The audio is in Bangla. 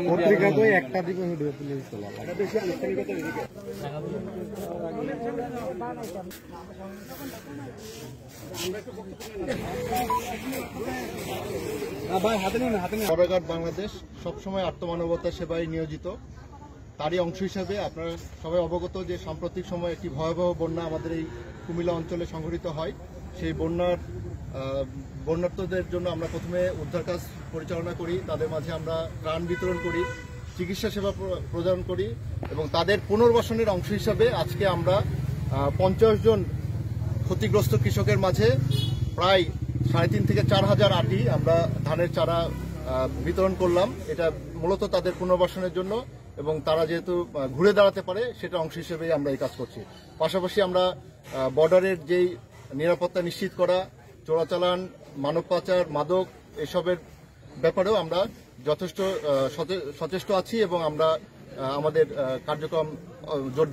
পত্রিকা তো একটা দিকে ভিডিও তুলে চলা বর্ডার বাংলাদেশ সবসময় আত্মমানবতা সেবায় নিয়োজিত। তারই অংশ হিসাবে আপনারা সবাই অবগত যে সাম্প্রতিক সময়ে একটি ভয়াবহ বন্যা আমাদের এই কুমিল্লা অঞ্চলে সংঘটিত হয়। সেই বন্যার্তদের জন্য আমরা প্রথমে উদ্ধার কাজ পরিচালনা করি, তাদের মাঝে আমরা ত্রাণ বিতরণ করি, চিকিৎসা সেবা প্রদান করি এবং তাদের পুনর্বাসনের অংশ হিসাবে আজকে আমরা 50 জন ক্ষতিগ্রস্ত কৃষকের মাঝে প্রায় 3.5 থেকে 4 হাজার আটি আমরা ধানের চারা বিতরণ করলাম। এটা মূলত তাদের পুনর্বাসনের জন্য এবং তারা যেহেতু ঘুরে দাঁড়াতে পারে সেটা অংশ হিসেবেই আমরা এই কাজ করছি। পাশাপাশি আমরা বর্ডারের যেই নিরাপত্তা নিশ্চিত করা, চোরাচালান, মানব পাচার, মাদক এসবের ব্যাপারেও আমরা যথেষ্ট সচেষ্ট আছি এবং আমরা আমাদের কার্যক্রম জোরদার